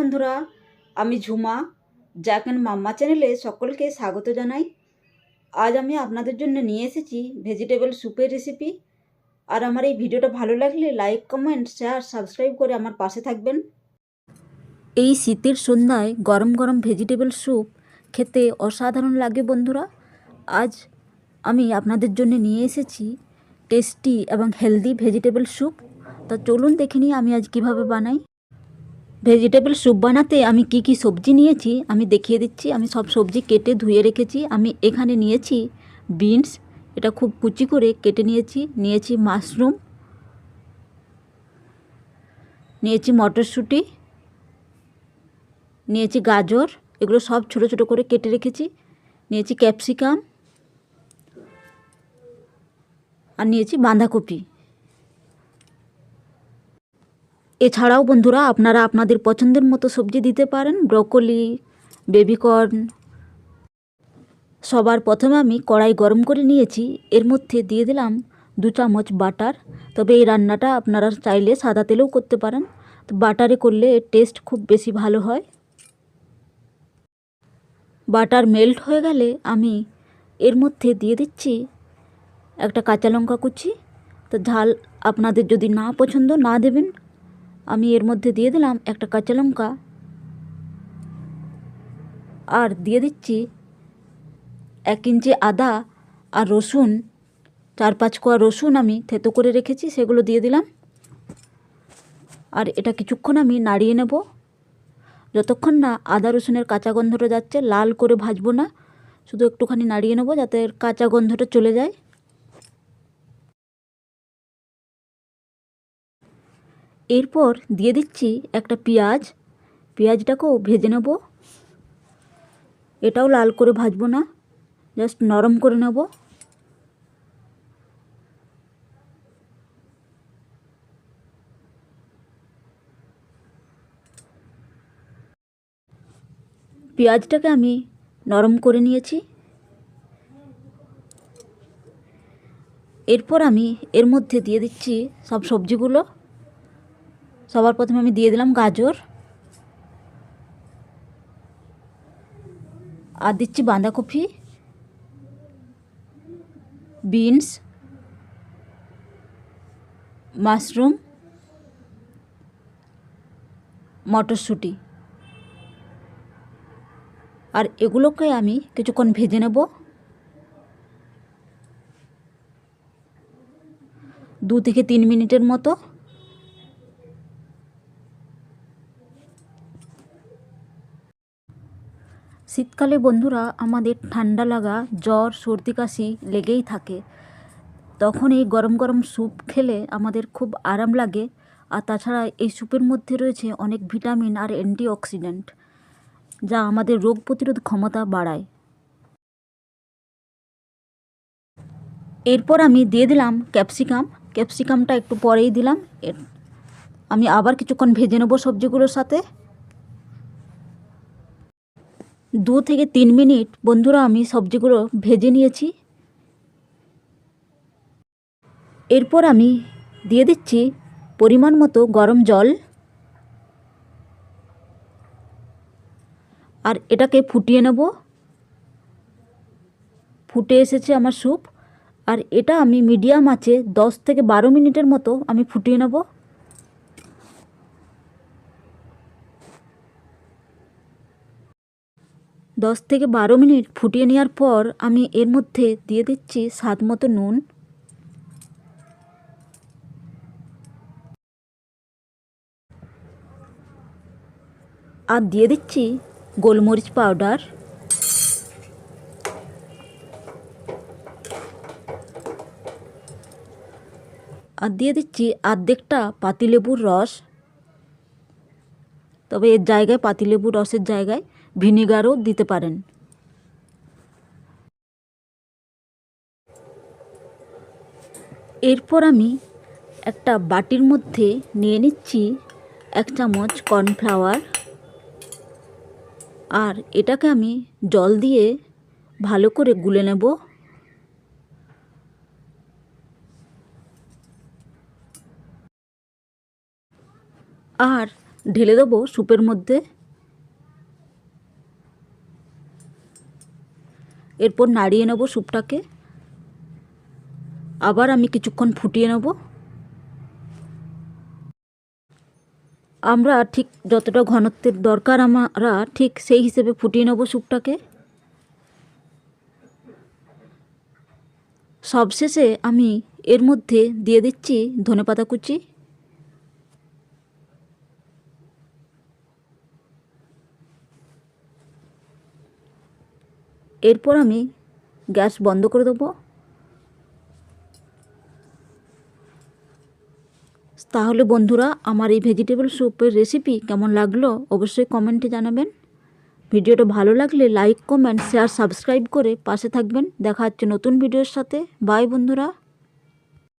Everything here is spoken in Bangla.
বন্ধুরা, আমি ঝুমা জ্যাক অ্যান্ড মাম্মা চ্যানেলে সকলকে স্বাগত জানাই। আজ আমি আপনাদের জন্য নিয়ে এসেছি ভেজিটেবল স্যুপের রেসিপি। আর আমার এই ভিডিওটা ভালো লাগলে লাইক, কমেন্ট, শেয়ার, সাবস্ক্রাইব করে আমার পাশে থাকবেন। এই শীতের সন্ধ্যায় গরম গরম ভেজিটেবল স্যুপ খেতে অসাধারণ লাগে বন্ধুরা। আজ আমি আপনাদের জন্য নিয়ে এসেছি টেস্টি এবং হেলদি ভেজিটেবল স্যুপ। তা চলুন দেখে নিই আমি আজ কিভাবে বানাই। ভেজিটেবল স্যুপ বানাতে আমি কি কি সবজি নিয়েছি আমি দেখিয়ে দিচ্ছি। আমি সব সবজি কেটে ধুয়ে রেখেছি। আমি এখানে নিয়েছি বিনস, এটা খুব কুচি করে কেটে নিয়েছি মাশরুম, নিয়েছি মটরশুঁটি, নিয়েছি গাজর, এগুলো সব ছোট ছোট করে কেটে রেখেছি। নিয়েছি ক্যাপসিকাম আর নিয়েছি বাঁধাকপি। এছাড়াও বন্ধুরা আপনারা আপনাদের পছন্দের মতো সবজি দিতে পারেন, ব্রকলি, বেবিকর্ন। সবার প্রথমে আমি কড়াই গরম করে নিয়েছি, এর মধ্যে দিয়ে দিলাম 2 চামচ বাটার। তবে এই রান্নাটা আপনারা চাইলে সাদা তেলেও করতে পারেন, তো বাটারে করলে এর টেস্ট খুব বেশি ভালো হয়। বাটার মেল্ট হয়ে গেলে আমি এর মধ্যে দিয়ে দিচ্ছি একটা কাঁচা লঙ্কা কুচি। তো ঝাল আপনাদের যদি না পছন্দ না দেবেন। আমি এর মধ্যে দিয়ে দিলাম একটা কাঁচা লঙ্কা আর দিয়ে দিচ্ছি 1 ইঞ্চি আদা আর রসুন, 4-5 কোয়া রসুন আমি থেতো করে রেখেছি, সেগুলো দিয়ে দিলাম। আর এটা কিছুক্ষণ আমি নাড়িয়ে নেব, যতক্ষণ না আদা রসুনের কাঁচা গন্ধটা যাচ্ছে। লাল করে ভাজবো না, শুধু একটুখানি নাড়িয়ে নেব যাতে কাঁচা গন্ধটা চলে যায়। এরপর দিয়ে দিচ্ছি একটা পেঁয়াজটাকেও ভেজে নেব। এটাও লাল করে ভাজবো না, জাস্ট নরম করে নেব। পেঁয়াজটাকে আমি নরম করে নিয়েছি। এরপর আমি এর মধ্যে দিয়ে দিচ্ছি সব সবজিগুলো। সবার প্রথমে আমি দিয়ে দিলাম গাজর, আর দিচ্ছি বাঁধাকপি, বিনস, মাশরুম, মটরশুঁটি। আর এগুলোকে আমি কিছুক্ষণ ভেজে নেব, 2 থেকে 3 মিনিটের মতো। শীতকালে বন্ধুরা আমাদের ঠান্ডা লাগা, জ্বর, সর্দি, কাশি লেগেই থাকে। তখন এই গরম গরম স্যুপ খেলে আমাদের খুব আরাম লাগে। আর তাছাড়া এই স্যুপের মধ্যে রয়েছে অনেক ভিটামিন আর অ্যান্টিঅক্সিডেন্ট, যা আমাদের রোগ প্রতিরোধ ক্ষমতা বাড়ায়। এরপর আমি দিয়ে দিলাম ক্যাপসিকামটা একটু পরেই দিলাম। আমি আবার কিছুক্ষণ ভেজে নেব সবজিগুলোর সাথে। 2 থেকে 3 মিনিট বন্ধুরা আমি সবজিগুলো ভেজে নিয়েছি। এরপর আমি দিয়ে দিচ্ছি পরিমাণ মতো গরম জল, আর এটাকে ফুটিয়ে নেব। ফুটে এসেছে আমার স্যুপ, আর এটা আমি মিডিয়াম আঁচে 10 থেকে 12 মিনিটের মতো আমি ফুটিয়ে নেব। দশ থেকে 12 মিনিট ফুটিয়ে নেওয়ার পর আমি এর মধ্যে দিয়ে দিচ্ছি স্বাদ মতো নুন, আর দিয়ে দিচ্ছি গোলমরিচ পাউডার, আর দিয়ে দিচ্ছি অর্ধেকটা পাতিলেবুর রস। তবে এর জায়গায় পাতিলেবুর রসের জায়গায় ভিনিগারও দিতে পারেন। এরপর আমি একটা বাটির মধ্যে নিয়ে নিচ্ছি 1 চামচ কর্নফ্লাওয়ার, আর এটাকে আমি জল দিয়ে ভালো করে গুলে নেব। আর ঢেলে দেবো স্যুপের মধ্যে। এরপর নাড়িয়ে নেব স্যুপটাকে। আবার আমি কিছুক্ষণ ফুটিয়ে নেব। আমরা ঠিক যতটা ঘনত্বের দরকার আমরা ঠিক সেই হিসেবে ফুটিয়ে নেব স্যুপটাকে। সবশেষে আমি এর মধ্যে দিয়ে দিচ্ছি ধনেপাতা কুচি। এরপর আমি গ্যাস বন্ধ করে দেবো। তাহলে বন্ধুরা, আমার এই ভেজিটেবল স্যুপের রেসিপি কেমন লাগলো অবশ্যই কমেন্টে জানাবেন। ভিডিওটা ভালো লাগলে লাইক, কমেন্ট, শেয়ার, সাবস্ক্রাইব করে পাশে থাকবেন। দেখা হচ্ছে নতুন ভিডিওর সাথে। বাই বন্ধুরা।